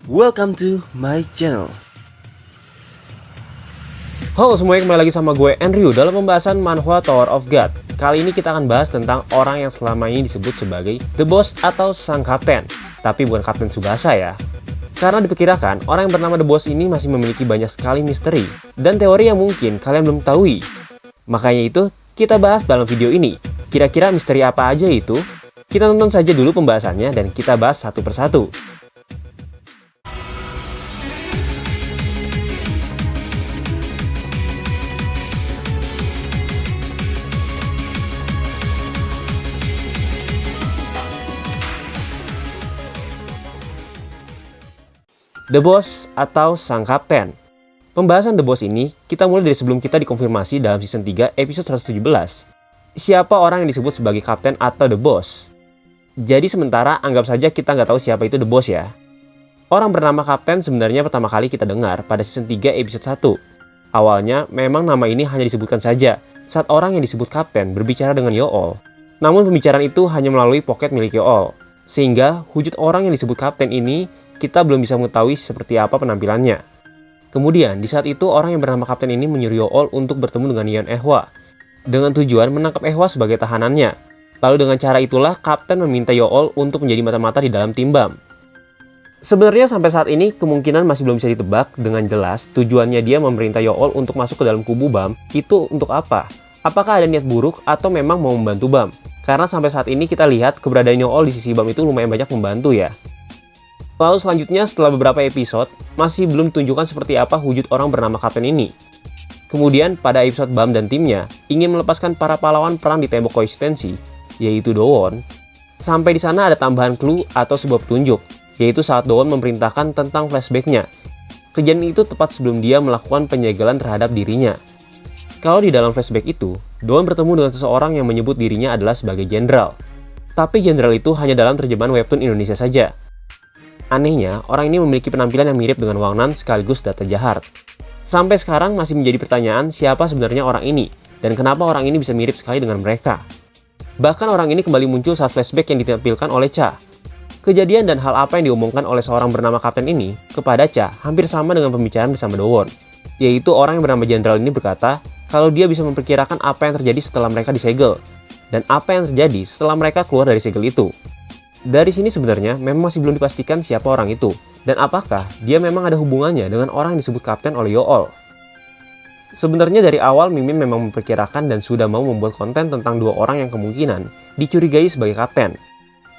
Welcome to my channel. Halo semuanya, kembali lagi sama gue Andrew dalam pembahasan manhwa Tower of God. Kali ini kita akan bahas tentang orang yang selama ini disebut sebagai The Boss atau Sang Kapten. Tapi bukan Kapten Tsubasa ya. Karena diperkirakan orang yang bernama The Boss ini masih memiliki banyak sekali misteri dan teori yang mungkin kalian belum ketahui. Makanya itu kita bahas dalam video ini. Kira-kira misteri apa aja itu? Kita tonton saja dulu pembahasannya dan kita bahas satu persatu. The Boss atau Sang Kapten. Pembahasan The Boss ini kita mulai dari sebelum kita dikonfirmasi dalam season 3 episode 117. Siapa orang yang disebut sebagai Kapten atau The Boss? Jadi sementara anggap saja kita nggak tahu siapa itu The Boss ya. Orang bernama Kapten sebenarnya pertama kali kita dengar pada season 3 episode 1. Awalnya memang nama ini hanya disebutkan saja saat orang yang disebut Kapten berbicara dengan Yool. Namun pembicaraan itu hanya melalui pocket milik Yool. Sehingga wujud orang yang disebut Kapten ini kita belum bisa mengetahui seperti apa penampilannya. Kemudian, di saat itu orang yang bernama Kapten ini menyuruh Yool untuk bertemu dengan Yeon Ehwa dengan tujuan menangkap Ehwa sebagai tahanannya. Lalu dengan cara itulah Kapten meminta Yool untuk menjadi mata-mata di dalam tim BAM. Sebenarnya sampai saat ini kemungkinan masih belum bisa ditebak dengan jelas tujuannya dia memerintah Yool untuk masuk ke dalam kubu BAM itu untuk apa? Apakah ada niat buruk atau memang mau membantu BAM? Karena sampai saat ini kita lihat keberadaan Yool di sisi BAM itu lumayan banyak membantu ya. Lalu selanjutnya setelah beberapa episode, masih belum ditunjukkan seperti apa wujud orang bernama Kapten ini. Kemudian pada episode BAM dan timnya ingin melepaskan para pahlawan perang di tembok koeksistensi, yaitu Dowon. Sampai di sana ada tambahan clue atau sebuah petunjuk, yaitu saat Dowon memerintahkan tentang flashbacknya. Kejadian itu tepat sebelum dia melakukan penyegelan terhadap dirinya. Kalau di dalam flashback itu, Dowon bertemu dengan seseorang yang menyebut dirinya adalah sebagai jenderal. Tapi jenderal itu hanya dalam terjemahan webtoon Indonesia saja. Anehnya, orang ini memiliki penampilan yang mirip dengan Wangnan sekaligus Data Jahat. Sampai sekarang masih menjadi pertanyaan siapa sebenarnya orang ini, dan kenapa orang ini bisa mirip sekali dengan mereka. Bahkan orang ini kembali muncul saat flashback yang ditampilkan oleh Cha. Kejadian dan hal apa yang diomongkan oleh seorang bernama Kapten ini kepada Cha hampir sama dengan pembicaraan bersama Dowon. Yaitu orang yang bernama Jenderal ini berkata kalau dia bisa memperkirakan apa yang terjadi setelah mereka disegel, dan apa yang terjadi setelah mereka keluar dari segel itu. Dari sini sebenarnya memang masih belum dipastikan siapa orang itu, dan apakah dia memang ada hubungannya dengan orang yang disebut Kapten oleh Yool. Sebenarnya dari awal Mimin memang memperkirakan dan sudah mau membuat konten tentang dua orang yang kemungkinan dicurigai sebagai Kapten.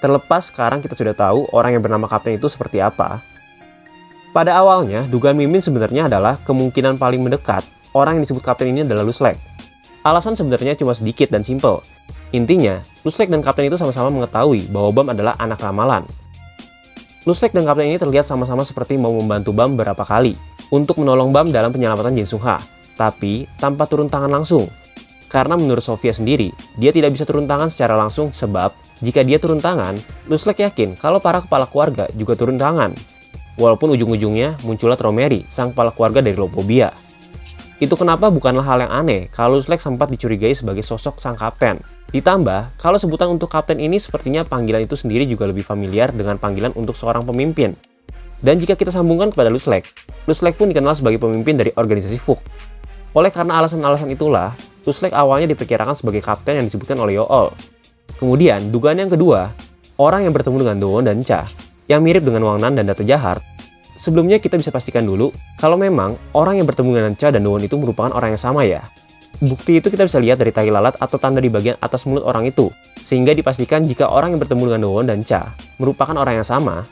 Terlepas sekarang kita sudah tahu orang yang bernama Kapten itu seperti apa. Pada awalnya, dugaan Mimin sebenarnya adalah kemungkinan paling mendekat orang yang disebut Kapten ini adalah Lusleg. Alasan sebenarnya cuma sedikit dan simple. Intinya, Lusleg dan Kapten itu sama-sama mengetahui bahwa BAM adalah anak ramalan. Lusleg dan Kapten ini terlihat sama-sama seperti mau membantu BAM beberapa kali untuk menolong BAM dalam penyelamatan Jin Sung-ha, tapi tanpa turun tangan langsung. Karena menurut Sofia sendiri, dia tidak bisa turun tangan secara langsung sebab jika dia turun tangan, Lusleg yakin kalau para kepala keluarga juga turun tangan. Walaupun ujung-ujungnya muncullah Tromeri, sang kepala keluarga dari Lopobia. Itu kenapa bukanlah hal yang aneh kalau Lusleg sempat dicurigai sebagai sosok sang Kapten. Ditambah, kalau sebutan untuk Kapten ini sepertinya panggilan itu sendiri juga lebih familiar dengan panggilan untuk seorang pemimpin. Dan jika kita sambungkan kepada Lusleg, Lusleg pun dikenal sebagai pemimpin dari organisasi FUK. Oleh karena alasan-alasan itulah, Lusleg awalnya diperkirakan sebagai Kapten yang disebutkan oleh Yool. Kemudian, dugaan yang kedua, orang yang bertemu dengan Dowon dan Cha, yang mirip dengan Wangnan dan Data Jahat. Sebelumnya kita bisa pastikan dulu, kalau memang orang yang bertemu dengan Cha dan Dowon itu merupakan orang yang sama ya. Bukti itu kita bisa lihat dari tai lalat atau tanda di bagian atas mulut orang itu, sehingga dipastikan jika orang yang bertemu dengan Dowon dan Cha merupakan orang yang sama.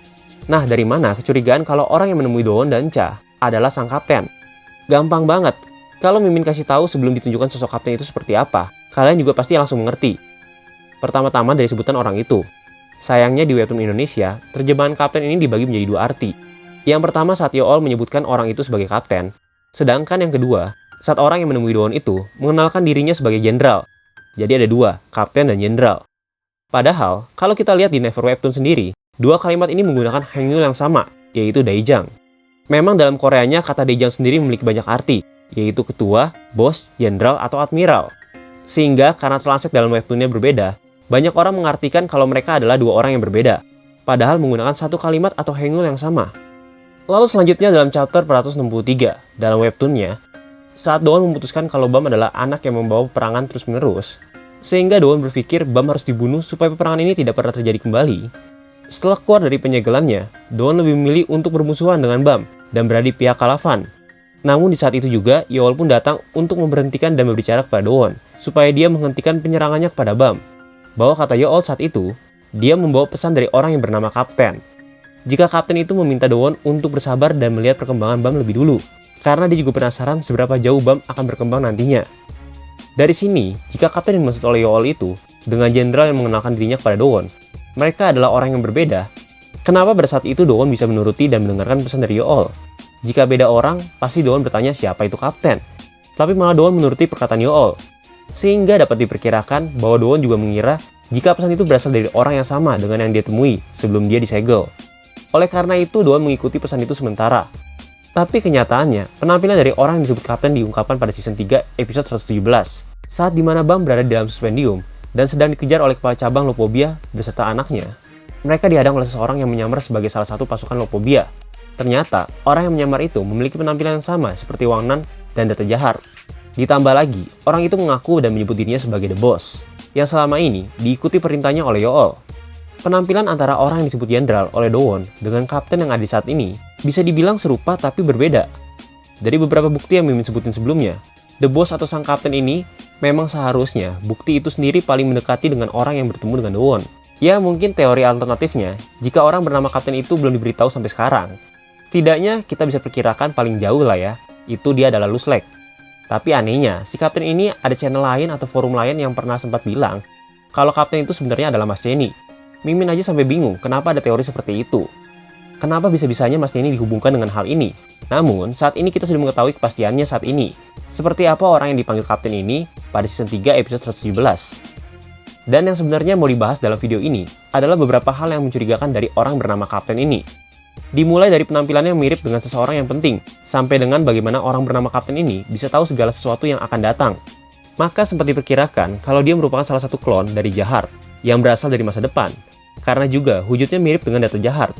Nah, dari mana kecurigaan kalau orang yang menemui Dowon dan Cha adalah sang Kapten? Gampang banget. Kalau Mimin kasih tahu sebelum ditunjukkan sosok Kapten itu seperti apa, kalian juga pasti langsung mengerti. Pertama-tama dari sebutan orang itu. Sayangnya di webtoon Indonesia, terjemahan Kapten ini dibagi menjadi dua arti. Yang pertama saat Yool menyebutkan orang itu sebagai Kapten, sedangkan yang kedua, saat orang yang menemui Dowon itu mengenalkan dirinya sebagai jenderal. Jadi ada dua, Kapten dan jenderal. Padahal, kalau kita lihat di Never Webtoon sendiri, dua kalimat ini menggunakan hangul yang sama, yaitu daijang. Memang dalam Koreanya kata daijang sendiri memiliki banyak arti, yaitu ketua, bos, jenderal, atau admiral. Sehingga karena translate dalam webtoonnya berbeda, banyak orang mengartikan kalau mereka adalah dua orang yang berbeda, padahal menggunakan satu kalimat atau hangul yang sama. Lalu selanjutnya dalam chapter 463, dalam webtoonnya, saat Doon memutuskan kalau Bam adalah anak yang membawa peperangan terus-menerus, sehingga Doon berpikir Bam harus dibunuh supaya peperangan ini tidak pernah terjadi kembali. Setelah keluar dari penyegelannya, Doon lebih memilih untuk bermusuhan dengan Bam dan berada di pihak Kalavan. Namun di saat itu juga, Yeol pun datang untuk memberhentikan dan berbicara kepada Doon, supaya dia menghentikan penyerangannya kepada Bam. Bahwa kata Yeol saat itu, dia membawa pesan dari orang yang bernama Kapten. Jika Kapten itu meminta Doon untuk bersabar dan melihat perkembangan Bam lebih dulu, karena dia juga penasaran seberapa jauh Bam akan berkembang nantinya. Dari sini, jika Kapten yang dimaksud oleh Yeol itu, dengan jenderal yang mengenalkan dirinya kepada Doon, mereka adalah orang yang berbeda. Kenapa pada saat itu Doon bisa menuruti dan mendengarkan pesan dari Yeol? Jika beda orang, pasti Doon bertanya siapa itu Kapten. Tapi malah Doon menuruti perkataan Yeol. Sehingga dapat diperkirakan bahwa Doon juga mengira jika pesan itu berasal dari orang yang sama dengan yang dia temui sebelum dia disegel. Oleh karena itu, Doon mengikuti pesan itu sementara. Tapi kenyataannya, penampilan dari orang yang disebut Kapten diungkapkan pada season 3 episode 117. Saat dimana Bam berada di dalam suspendium dan sedang dikejar oleh kepala cabang Lopobia beserta anaknya. Mereka dihadang oleh seseorang yang menyamar sebagai salah satu pasukan Lopobia. Ternyata, orang yang menyamar itu memiliki penampilan yang sama seperti Wang Nan dan Data Jahat. Ditambah lagi, orang itu mengaku dan menyebut dirinya sebagai The Boss, yang selama ini diikuti perintahnya oleh Yeol. Penampilan antara orang yang disebut jenderal oleh Doon dengan Kapten yang ada di saat ini bisa dibilang serupa tapi berbeda. Dari beberapa bukti yang Mimin sebutin sebelumnya, The Boss atau sang Kapten ini memang seharusnya bukti itu sendiri paling mendekati dengan orang yang bertemu dengan Doon. Ya mungkin teori alternatifnya, jika orang bernama Kapten itu belum diberitahu sampai sekarang, setidaknya kita bisa perkirakan paling jauh lah ya, itu dia adalah Luslek. Tapi anehnya, si Kapten ini ada channel lain atau forum lain yang pernah sempat bilang kalau Kapten itu sebenarnya adalah Mas Jenny. Mimin aja sampai bingung kenapa ada teori seperti itu. Kenapa bisa-bisanya Mas Jenny dihubungkan dengan hal ini? Namun, saat ini kita sudah mengetahui kepastiannya saat ini. Seperti apa orang yang dipanggil Kapten ini pada season 3 episode 117. Dan yang sebenarnya mau dibahas dalam video ini adalah beberapa hal yang mencurigakan dari orang bernama Kapten ini. Dimulai dari penampilannya yang mirip dengan seseorang yang penting, sampai dengan bagaimana orang bernama Kapten ini bisa tahu segala sesuatu yang akan datang. Maka sempat diperkirakan kalau dia merupakan salah satu klon dari Jahat yang berasal dari masa depan, karena juga wujudnya mirip dengan Data Jahat.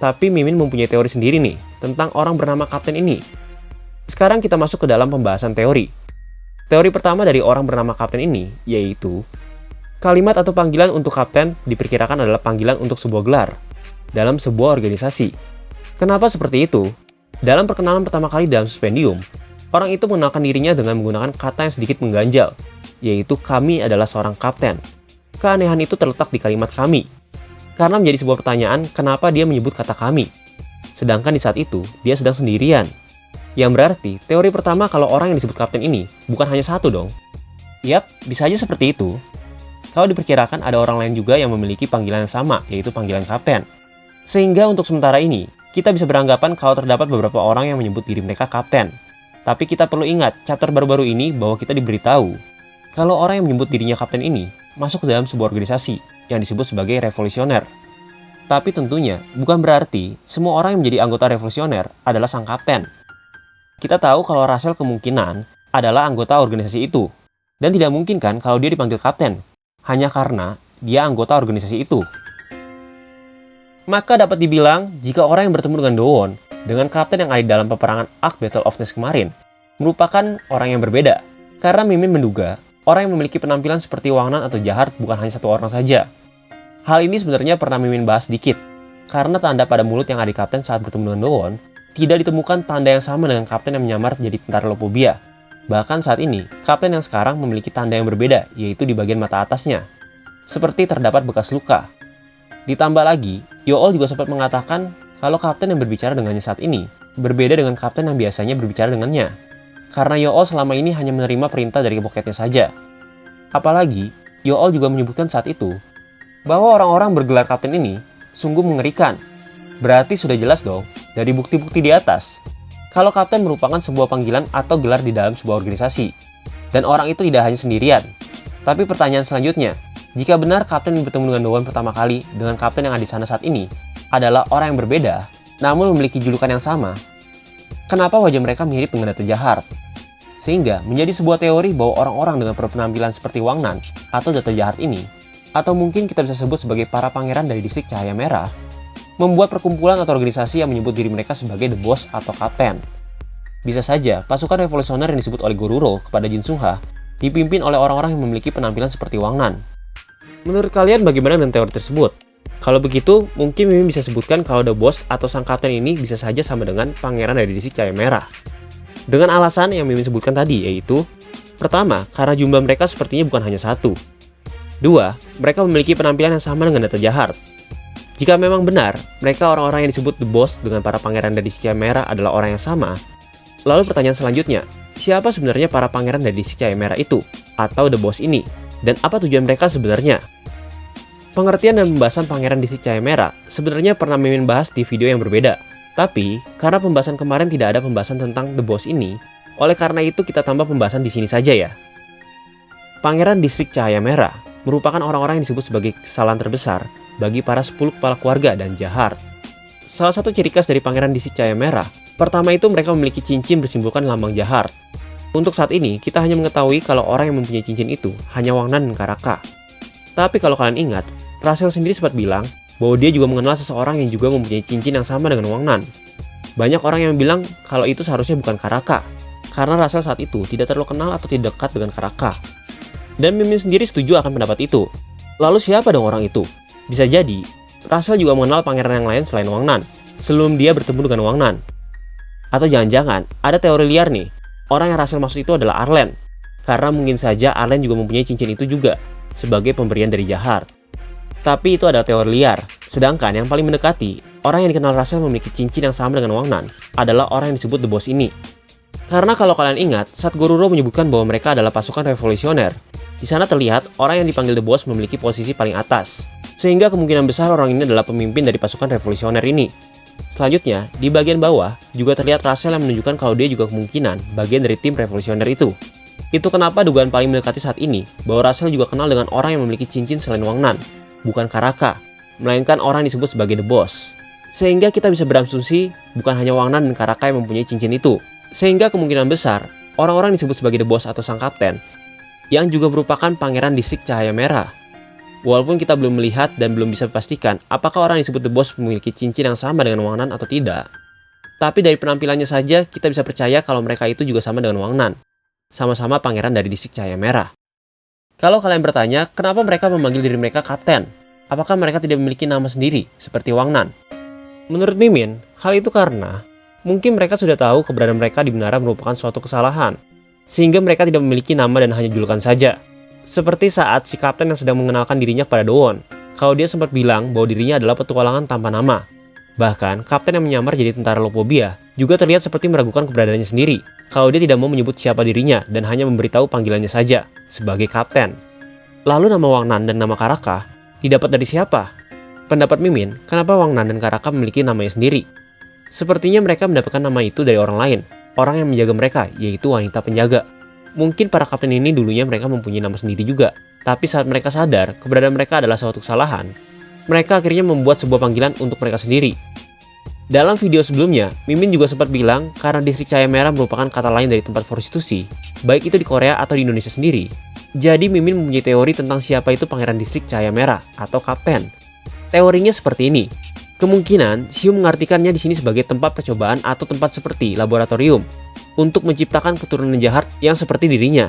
Tapi Mimin mempunyai teori sendiri nih tentang orang bernama Kapten ini. Sekarang kita masuk ke dalam pembahasan teori. Teori pertama dari orang bernama Kapten ini yaitu kalimat atau panggilan untuk Kapten diperkirakan adalah panggilan untuk sebuah gelar dalam sebuah organisasi. Kenapa seperti itu? Dalam perkenalan pertama kali dalam Suspendium, orang itu mengenalkan dirinya dengan menggunakan kata yang sedikit mengganjal, yaitu kami adalah seorang kapten. Keanehan itu terletak di kalimat kami, karena menjadi sebuah pertanyaan kenapa dia menyebut kata kami. Sedangkan di saat itu, dia sedang sendirian. Yang berarti, teori pertama kalau orang yang disebut kapten ini bukan hanya satu dong. Yap, bisa aja seperti itu. Kalau diperkirakan ada orang lain juga yang memiliki panggilan yang sama, yaitu panggilan kapten. Sehingga untuk sementara ini, kita bisa beranggapan kalau terdapat beberapa orang yang menyebut diri mereka kapten. Tapi kita perlu ingat, chapter baru-baru ini bahwa kita diberitahu kalau orang yang menyebut dirinya kapten ini masuk ke dalam sebuah organisasi yang disebut sebagai revolusioner. Tapi tentunya, bukan berarti semua orang yang menjadi anggota revolusioner adalah sang kapten. Kita tahu kalau Russell kemungkinan adalah anggota organisasi itu. Dan tidak mungkin kan kalau dia dipanggil kapten, hanya karena dia anggota organisasi itu. Maka dapat dibilang, jika orang yang bertemu dengan Doon, dengan kapten yang ada di dalam peperangan Arc Battle of Nest kemarin, merupakan orang yang berbeda. Karena Mimin menduga, orang yang memiliki penampilan seperti Wang Nan atau Jahat bukan hanya satu orang saja. Hal ini sebenarnya pernah Mimin bahas sedikit, karena tanda pada mulut yang ada di kapten saat bertemu dengan Doon, tidak ditemukan tanda yang sama dengan kapten yang menyamar menjadi tentara Lopobia. Bahkan saat ini, kapten yang sekarang memiliki tanda yang berbeda, yaitu di bagian mata atasnya. Seperti terdapat bekas luka. Ditambah lagi, Yeol juga sempat mengatakan kalau kapten yang berbicara dengannya saat ini berbeda dengan kapten yang biasanya berbicara dengannya. Karena Yeol selama ini hanya menerima perintah dari boketnya saja. Apalagi, Yeol juga menyebutkan saat itu bahwa orang-orang bergelar kapten ini sungguh mengerikan. Berarti sudah jelas dong dari bukti-bukti di atas kalau kapten merupakan sebuah panggilan atau gelar di dalam sebuah organisasi. Dan orang itu tidak hanya sendirian. Tapi pertanyaan selanjutnya, jika benar kapten yang bertemu dengan Doon pertama kali dengan kapten yang ada di sana saat ini adalah orang yang berbeda, namun memiliki julukan yang sama, kenapa wajah mereka mirip dengan Data Jahat? Sehingga menjadi sebuah teori bahwa orang-orang dengan penampilan seperti Wang Nan atau Data Jahat ini, atau mungkin kita bisa sebut sebagai para pangeran dari distrik Cahaya Merah, membuat perkumpulan atau organisasi yang menyebut diri mereka sebagai The Boss atau Kapten. Bisa saja pasukan revolusioner yang disebut oleh Goruro kepada Jin Sungha dipimpin oleh orang-orang yang memiliki penampilan seperti Wang Nan. Menurut kalian bagaimana dengan teori tersebut? Kalau begitu, mungkin Mimin bisa sebutkan kalau The Boss atau sang kapten ini bisa saja sama dengan pangeran dari distrik Cahaya Merah. Dengan alasan yang Mimin sebutkan tadi, yaitu pertama, karena jumlah mereka sepertinya bukan hanya satu. Dua, mereka memiliki penampilan yang sama dengan data Jahart. Jika memang benar, mereka orang-orang yang disebut The Boss dengan para pangeran dari distrik Cahaya Merah adalah orang yang sama, lalu pertanyaan selanjutnya, siapa sebenarnya para pangeran dari distrik Cahaya Merah itu, atau The Boss ini, dan apa tujuan mereka sebenarnya? Pengertian dan pembahasan pangeran distrik Cahaya Merah sebenarnya pernah Mimin bahas di video yang berbeda. Tapi, karena pembahasan kemarin tidak ada pembahasan tentang The Boss ini, oleh karena itu kita tambah pembahasan di sini saja ya. Pangeran distrik Cahaya Merah merupakan orang-orang yang disebut sebagai kesalahan terbesar bagi para 10 kepala keluarga dan Jahart. Salah satu ciri khas dari pangeran distrik Cahaya Merah, pertama itu mereka memiliki cincin bersimbolkan lambang Jahart. Untuk saat ini, kita hanya mengetahui kalau orang yang mempunyai cincin itu hanya Wang Nan dan Karaka. Tapi kalau kalian ingat, Russell sendiri sempat bilang bahwa dia juga mengenal seseorang yang juga mempunyai cincin yang sama dengan Wang Nan. Banyak orang yang bilang kalau itu seharusnya bukan Karaka, karena Russell saat itu tidak terlalu kenal atau tidak dekat dengan Karaka. Dan Mimin sendiri setuju akan pendapat itu. Lalu siapa dong orang itu? Bisa jadi, Russell juga mengenal pangeran yang lain selain Wang Nan, sebelum dia bertemu dengan Wang Nan. Atau jangan-jangan, ada teori liar nih, orang yang Russell maksud itu adalah Arlen. Karena mungkin saja Arlen juga mempunyai cincin itu juga, sebagai pemberian dari Jahart. Tapi itu adalah teori liar, sedangkan yang paling mendekati, orang yang dikenal Russell memiliki cincin yang sama dengan Wang Nan, adalah orang yang disebut The Boss ini. Karena kalau kalian ingat, saat Goruro menyebutkan bahwa mereka adalah pasukan revolusioner, di sana terlihat orang yang dipanggil The Boss memiliki posisi paling atas, sehingga kemungkinan besar orang ini adalah pemimpin dari pasukan revolusioner ini. Selanjutnya, di bagian bawah juga terlihat Russell yang menunjukkan kalau dia juga kemungkinan bagian dari tim revolusioner itu. Itu kenapa dugaan paling mendekati saat ini bahwa Russell juga kenal dengan orang yang memiliki cincin selain Wang Nan, bukan Karaka, melainkan orang yang disebut sebagai The Boss. Sehingga kita bisa berasumsi bukan hanya Wang Nan dan Karaka yang mempunyai cincin itu. Sehingga kemungkinan besar orang-orang yang disebut sebagai The Boss atau sang kapten yang juga merupakan pangeran distrik Cahaya Merah. Walaupun kita belum melihat dan belum bisa pastikan apakah orang yang disebut The Boss memiliki cincin yang sama dengan Wang Nan atau tidak. Tapi dari penampilannya saja kita bisa percaya kalau mereka itu juga sama dengan Wang Nan. Sama-sama pangeran dari distrik Cahaya Merah. Kalau kalian bertanya, kenapa mereka memanggil diri mereka kapten? Apakah mereka tidak memiliki nama sendiri, seperti Wang Nan? Menurut Mimin, hal itu karena mungkin mereka sudah tahu keberadaan mereka di menara merupakan suatu kesalahan, sehingga mereka tidak memiliki nama dan hanya julukan saja. Seperti saat si kapten yang sedang mengenalkan dirinya kepada Doon, kalau dia sempat bilang bahwa dirinya adalah petualangan tanpa nama. Bahkan, kapten yang menyamar jadi tentara Lopobia juga terlihat seperti meragukan keberadaannya sendiri, kalau dia tidak mau menyebut siapa dirinya dan hanya memberitahu panggilannya saja, sebagai kapten. Lalu nama Wang Nan dan nama Karaka didapat dari siapa? Pendapat Mimin, kenapa Wang Nan dan Karaka memiliki namanya sendiri? Sepertinya mereka mendapatkan nama itu dari orang lain, orang yang menjaga mereka, yaitu wanita penjaga. Mungkin para kapten ini dulunya mereka mempunyai nama sendiri juga, tapi saat mereka sadar keberadaan mereka adalah suatu kesalahan, mereka akhirnya membuat sebuah panggilan untuk mereka sendiri. Dalam video sebelumnya, Mimin juga sempat bilang karena distrik Cahaya Merah merupakan kata lain dari tempat prostitusi, baik itu di Korea atau di Indonesia sendiri. Jadi Mimin mempunyai teori tentang siapa itu pangeran distrik Cahaya Merah atau kapten. Teorinya seperti ini. Kemungkinan Xiu mengartikannya di sini sebagai tempat percobaan atau tempat seperti laboratorium untuk menciptakan keturunan Jahart yang seperti dirinya.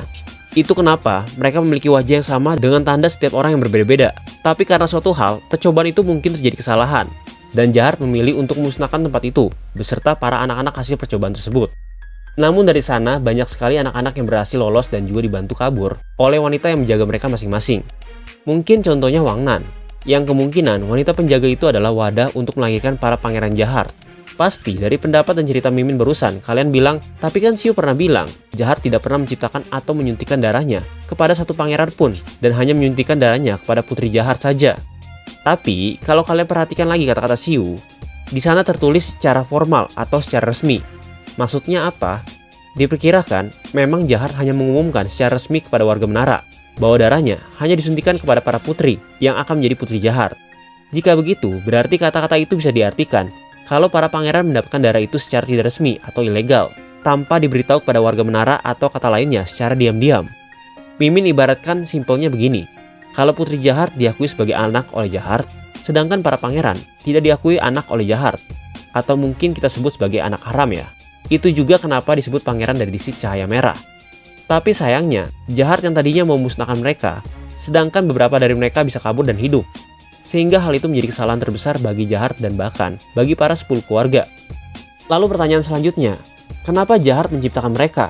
Itu kenapa mereka memiliki wajah yang sama dengan tanda setiap orang yang berbeda-beda. Tapi karena suatu hal, percobaan itu mungkin terjadi kesalahan, dan Jahart memilih untuk memusnahkan tempat itu beserta para anak-anak hasil percobaan tersebut. Namun dari sana banyak sekali anak-anak yang berhasil lolos dan juga dibantu kabur oleh wanita yang menjaga mereka masing-masing. Mungkin contohnya Wang Nan, yang kemungkinan wanita penjaga itu adalah wadah untuk melahirkan para pangeran Jahart. Pasti dari pendapat dan cerita Mimin barusan kalian bilang, tapi kan Xiu pernah bilang Jahart tidak pernah menciptakan atau menyuntikkan darahnya kepada satu pangeran pun, dan hanya menyuntikkan darahnya kepada putri Jahart saja. Tapi kalau kalian perhatikan lagi kata-kata Xiu, di sana tertulis secara formal atau secara resmi. Maksudnya apa? Diperkirakan memang Jahart hanya mengumumkan secara resmi kepada warga menara bahwa darahnya hanya disuntikan kepada para putri yang akan menjadi putri Jahart. Jika begitu, berarti kata-kata itu bisa diartikan kalau para pangeran mendapatkan darah itu secara tidak resmi atau ilegal, tanpa diberitahu kepada warga menara atau kata lainnya secara diam-diam. Mimin ibaratkan simpelnya begini, kalau putri Jahart diakui sebagai anak oleh Jahart, Sedangkan para pangeran tidak diakui anak oleh Jahat, atau mungkin kita sebut sebagai anak haram ya. Itu juga kenapa disebut pangeran dari distrik Cahaya Merah. Tapi sayangnya, Jahat yang tadinya mau musnahkan mereka, sedangkan beberapa dari mereka bisa kabur dan hidup. Sehingga hal itu menjadi kesalahan terbesar bagi Jahat dan bahkan bagi para 10 keluarga. Lalu pertanyaan selanjutnya, kenapa Jahat menciptakan mereka?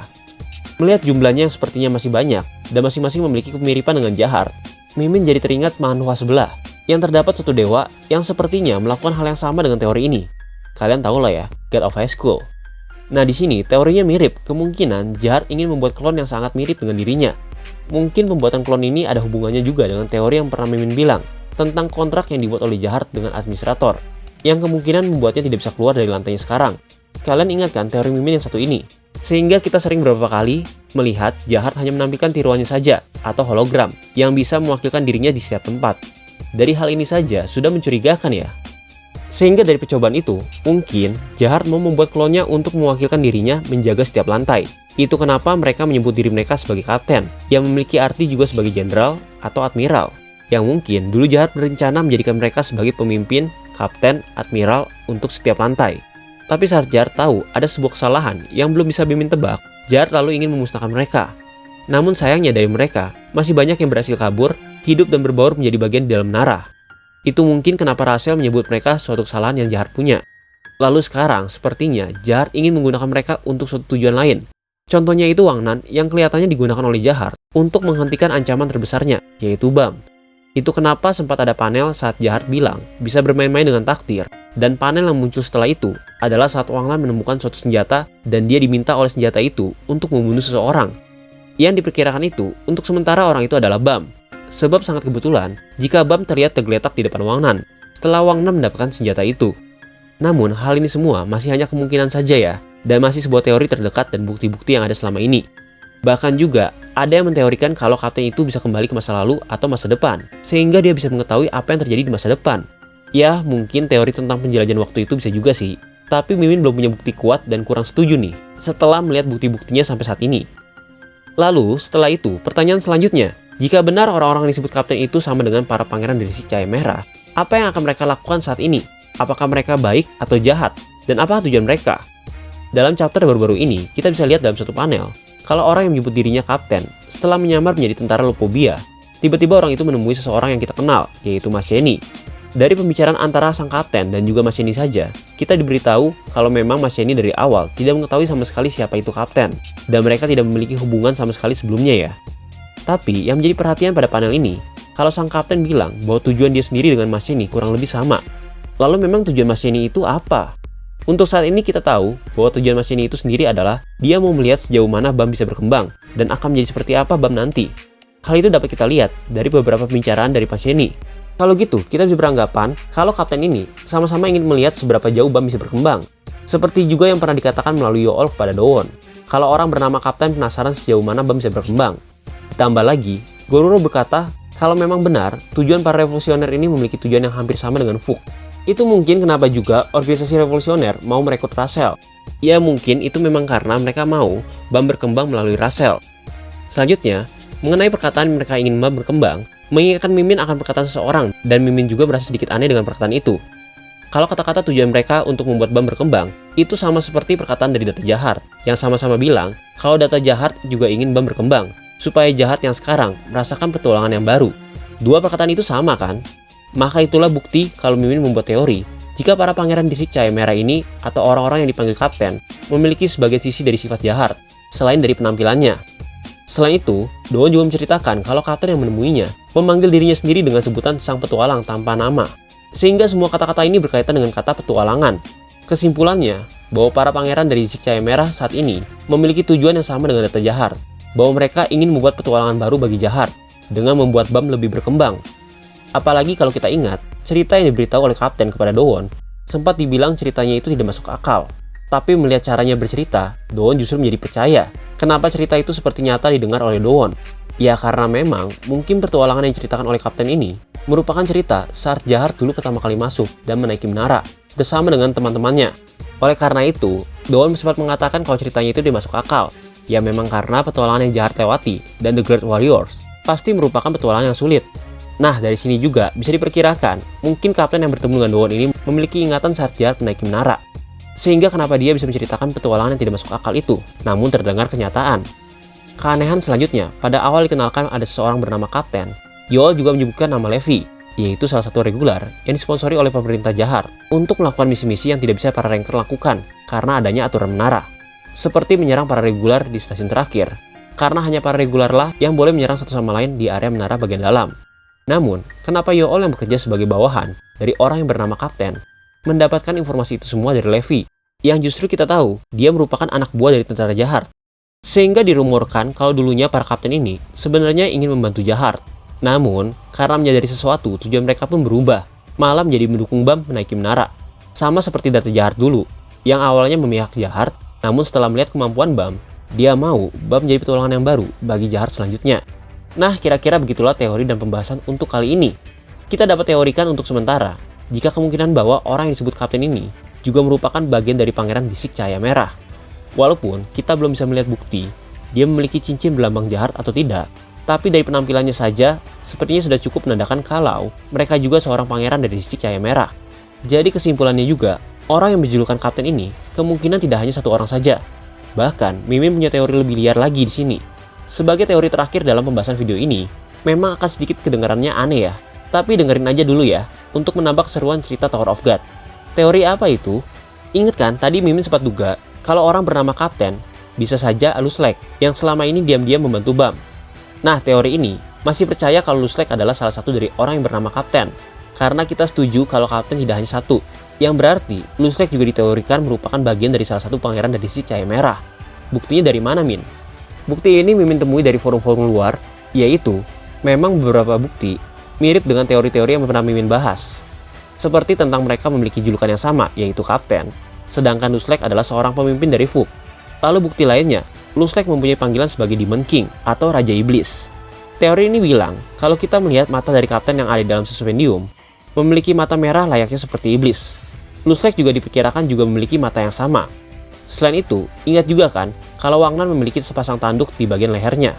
Melihat jumlahnya yang sepertinya masih banyak dan masing-masing memiliki kemiripan dengan Jahat, Mimin jadi teringat manhwa sebelah yang terdapat satu dewa yang sepertinya melakukan hal yang sama dengan teori ini. Kalian tahu lah ya, God of High School. Nah di sini teorinya mirip, kemungkinan Jahat ingin membuat klon yang sangat mirip dengan dirinya. Mungkin pembuatan klon ini ada hubungannya juga dengan teori yang pernah Mimin bilang tentang kontrak yang dibuat oleh Jahat dengan administrator, yang kemungkinan membuatnya tidak bisa keluar dari lantainya sekarang. Kalian ingat kan teori Mimin yang satu ini? Sehingga kita sering beberapa kali melihat Jahat hanya menampilkan tiruannya saja atau hologram yang bisa mewakilkan dirinya di setiap tempat. Dari hal ini saja sudah mencurigakan ya. Sehingga dari percobaan itu, mungkin Jahat mau membuat klonnya untuk mewakilkan dirinya menjaga setiap lantai. Itu kenapa mereka menyebut diri mereka sebagai kapten, yang memiliki arti juga sebagai jenderal atau admiral. Yang mungkin dulu Jahat berencana menjadikan mereka sebagai pemimpin, kapten, admiral untuk setiap lantai. Tapi saat Jahat tahu ada sebuah kesalahan yang belum bisa Mimin tebak, Jahat lalu ingin memusnahkan mereka. Namun sayangnya dari mereka, masih banyak yang berhasil kabur, hidup dan berbaur menjadi bagian di dalam menara. Itu mungkin kenapa Rachel menyebut mereka suatu kesalahan yang Jahat punya. Lalu sekarang, sepertinya Jahat ingin menggunakan mereka untuk suatu tujuan lain. Contohnya itu Wang Nan yang kelihatannya digunakan oleh Jahat untuk menghentikan ancaman terbesarnya, yaitu BAM. Itu kenapa sempat ada panel saat Jahat bilang bisa bermain-main dengan takdir. Dan panel yang muncul setelah itu adalah saat Wang Lan menemukan suatu senjata dan dia diminta oleh senjata itu untuk membunuh seseorang. Yang diperkirakan itu untuk sementara orang itu adalah BAM. Sebab sangat kebetulan jika BAM terlihat tergeletak di depan Wang Nan setelah Wang Nan mendapatkan senjata itu. Namun hal ini semua masih hanya kemungkinan saja ya, dan masih sebuah teori terdekat dan bukti-bukti yang ada selama ini. Bahkan juga ada yang menteorikan kalau kapten itu bisa kembali ke masa lalu atau masa depan, sehingga dia bisa mengetahui apa yang terjadi di masa depan. Ya, mungkin teori tentang penjelajahan waktu itu bisa juga sih. Tapi Mimin belum punya bukti kuat dan kurang setuju nih, setelah melihat bukti-buktinya sampai saat ini. Lalu, setelah itu, pertanyaan selanjutnya. Jika benar orang-orang yang disebut kapten itu sama dengan para pangeran dari distrik Cahaya Merah, apa yang akan mereka lakukan saat ini? Apakah mereka baik atau jahat? Dan apa tujuan mereka? Dalam chapter baru-baru ini, kita bisa lihat dalam satu panel, kalau orang yang menyebut dirinya kapten, setelah menyamar menjadi tentara Lopobia, tiba-tiba orang itu menemui seseorang yang kita kenal, yaitu Mas Jenny. Dari pembicaraan antara sang kapten dan juga Mas Jenny saja, kita diberitahu kalau memang Mas Jenny dari awal tidak mengetahui sama sekali siapa itu kapten, dan mereka tidak memiliki hubungan sama sekali sebelumnya ya. Tapi yang menjadi perhatian pada panel ini, kalau sang kapten bilang bahwa tujuan dia sendiri dengan Mas Jenny kurang lebih sama. Lalu memang tujuan Mas Jenny itu apa? Untuk saat ini kita tahu bahwa tujuan Mas Jenny itu sendiri adalah dia mau melihat sejauh mana BAM bisa berkembang dan akan menjadi seperti apa BAM nanti. Hal itu dapat kita lihat dari beberapa pembicaraan dari Mas Jenny. Kalau gitu, kita bisa beranggapan kalau kapten ini sama-sama ingin melihat seberapa jauh BAM bisa berkembang. Seperti juga yang pernah dikatakan melalui Yool kepada Dowon, kalau orang bernama kapten penasaran sejauh mana BAM bisa berkembang. Ditambah lagi, Gororo berkata kalau memang benar tujuan para revolusioner ini memiliki tujuan yang hampir sama dengan Fook. Itu mungkin kenapa juga organisasi revolusioner mau merekrut Rachel. Ya mungkin itu memang karena mereka mau BAM berkembang melalui Rachel. Selanjutnya, mengenai perkataan mereka ingin BAM berkembang, mengingatkan Mimin akan perkataan seseorang, dan Mimin juga merasa sedikit aneh dengan perkataan itu. Kalau kata-kata tujuan mereka untuk membuat BAM berkembang, itu sama seperti perkataan dari Data Jahat, yang sama-sama bilang kalau Data Jahat juga ingin BAM berkembang, supaya Jahat yang sekarang merasakan petualangan yang baru. Dua perkataan itu sama kan? Maka itulah bukti kalau Mimin membuat teori, jika para pangeran distrik Cahaya Merah ini, atau orang-orang yang dipanggil kapten, memiliki sebagian sisi dari sifat Jahat, selain dari penampilannya. Selain itu, Dowon juga menceritakan kalau kapten yang menemuinya memanggil dirinya sendiri dengan sebutan sang petualang tanpa nama. Sehingga semua kata-kata ini berkaitan dengan kata petualangan. Kesimpulannya, bahwa para pangeran dari distrik Cahaya Merah saat ini memiliki tujuan yang sama dengan Data Jahat, bahwa mereka ingin membuat petualangan baru bagi Jahat, dengan membuat BAM lebih berkembang. Apalagi kalau kita ingat, cerita yang diberitahu oleh kapten kepada Dowon, sempat dibilang ceritanya itu tidak masuk akal. Tapi melihat caranya bercerita, Dowon justru menjadi percaya. Kenapa cerita itu seperti nyata didengar oleh Dowon? Ya karena memang mungkin petualangan yang diceritakan oleh kapten ini merupakan cerita saat Jahat dulu pertama kali masuk dan menaiki menara bersama dengan teman-temannya. Oleh karena itu, Dowon sempat mengatakan kalau ceritanya itu tidak masuk akal. Ya memang karena petualangan yang Jahat lewati dan The Great Warriors pasti merupakan petualangan yang sulit. Nah, dari sini juga bisa diperkirakan, mungkin kapten yang bertemu dengan Dowon ini memiliki ingatan saat Jahat menaiki menara. Sehingga kenapa dia bisa menceritakan petualangan yang tidak masuk akal itu, namun terdengar kenyataan. Keanehan selanjutnya, pada awal dikenalkan ada seseorang bernama Kapten. Yool juga menyebutkan nama Levi, yaitu salah satu regular yang disponsori oleh pemerintah Jahat untuk melakukan misi-misi yang tidak bisa para ranker lakukan karena adanya aturan menara. Seperti menyerang para regular di stasiun terakhir, karena hanya para regular lah yang boleh menyerang satu sama lain di area menara bagian dalam. Namun, kenapa Yool yang bekerja sebagai bawahan dari orang yang bernama Kapten mendapatkan informasi itu semua dari Levi, yang justru kita tahu dia merupakan anak buah dari tentara Jahat? Sehingga dirumorkan kalau dulunya para kapten ini sebenarnya ingin membantu Jahat. Namun, karena menyadari sesuatu, tujuan mereka pun berubah, malah menjadi mendukung Bam menaiki menara. Sama seperti Data Jahat dulu, yang awalnya memihak Jahat, namun setelah melihat kemampuan Bam, dia mau Bam menjadi petualangan yang baru bagi Jahat selanjutnya. Nah, kira-kira begitulah teori dan pembahasan untuk kali ini. Kita dapat teorikan untuk sementara, jika kemungkinan bahwa orang yang disebut kapten ini juga merupakan bagian dari Pangeran Distrik Cahaya Merah. Walaupun kita belum bisa melihat bukti dia memiliki cincin berlambang Jahat atau tidak, tapi dari penampilannya saja, sepertinya sudah cukup menandakan kalau mereka juga seorang pangeran dari Distrik Cahaya Merah. Jadi kesimpulannya juga, orang yang berjulukan kapten ini kemungkinan tidak hanya satu orang saja. Bahkan, Mimin punya teori lebih liar lagi di sini. Sebagai teori terakhir dalam pembahasan video ini, memang akan sedikit kedengarannya aneh ya. Tapi dengerin aja dulu ya, untuk menambah keseruan cerita Tower of God. Teori apa itu? Ingat kan, tadi Mimin sempat duga kalau orang bernama Kapten bisa saja Aluslek yang selama ini diam-diam membantu Bam. Nah, teori ini masih percaya kalau Luslek adalah salah satu dari orang yang bernama Kapten. Karena kita setuju kalau Kapten tidak hanya satu, yang berarti Luslek juga diteorikan merupakan bagian dari salah satu pangeran dari Distrik Cahaya Merah. Buktinya dari mana, Min? Bukti ini Mimin temui dari forum-forum luar, yaitu memang beberapa bukti mirip dengan teori-teori yang pernah Mimin bahas. Seperti tentang mereka memiliki julukan yang sama, yaitu Kapten, sedangkan Luslek adalah seorang pemimpin dari FUB. Lalu bukti lainnya, Luslek mempunyai panggilan sebagai Demon King atau Raja Iblis. Teori ini bilang kalau kita melihat mata dari kapten yang ada di dalam suspendium memiliki mata merah layaknya seperti iblis. Luslek juga diperkirakan juga memiliki mata yang sama. Selain itu, ingat juga kan kalau Wangnan memiliki sepasang tanduk di bagian lehernya.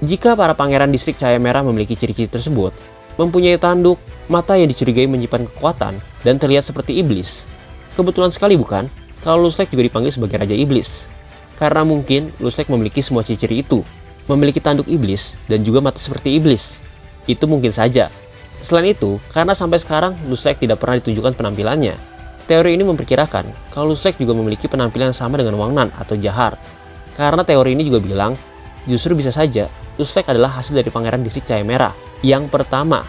Jika para pangeran Distrik Cahaya Merah memiliki ciri-ciri tersebut, mempunyai tanduk, mata yang dicurigai menyimpan kekuatan, dan terlihat seperti iblis. Kebetulan sekali bukan kalau Luslek juga dipanggil sebagai Raja Iblis. Karena mungkin Luslek memiliki semua ciri-ciri itu, memiliki tanduk iblis dan juga mata seperti iblis. Itu mungkin saja. Selain itu, karena sampai sekarang Luslek tidak pernah ditunjukkan penampilannya, teori ini memperkirakan kalau Luslek juga memiliki penampilan yang sama dengan Wangnan atau Jahat. Karena teori ini juga bilang, justru bisa saja Luslek adalah hasil dari Pangeran Distrik Cahaya Merah yang pertama.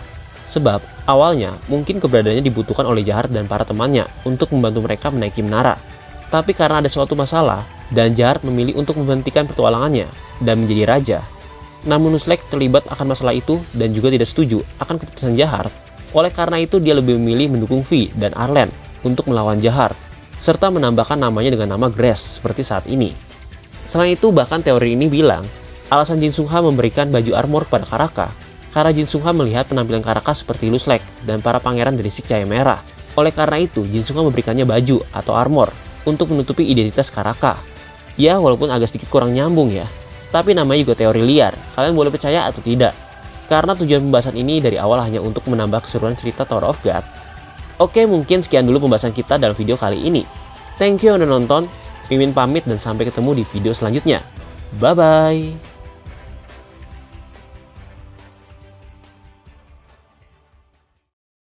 Sebab awalnya mungkin keberadaannya dibutuhkan oleh Jahat dan para temannya untuk membantu mereka menaiki menara. Tapi karena ada suatu masalah, dan Jahat memilih untuk menghentikan petualangannya dan menjadi raja. Namun Luslek terlibat akan masalah itu dan juga tidak setuju akan keputusan Jahat. Oleh karena itu dia lebih memilih mendukung Vi dan Arlen untuk melawan Jahat, serta menambahkan namanya dengan nama Grace seperti saat ini. Selain itu bahkan teori ini bilang, alasan Jin Sungha memberikan baju armor pada Karaka, karena Jin Sungha melihat penampilan Karaka seperti Luslek dan para pangeran dari Distrik Cahaya Merah. Oleh karena itu Jin Sungha memberikannya baju atau armor untuk menutupi identitas Karaka. Ya, walaupun agak sedikit kurang nyambung ya, tapi namanya juga teori liar, kalian boleh percaya atau tidak. Karena tujuan pembahasan ini dari awal hanya untuk menambah keseruan cerita Tower of God. Oke, mungkin sekian dulu pembahasan kita dalam video kali ini. Thank you udah nonton, Mimin pamit dan sampai ketemu di video selanjutnya. Bye-bye!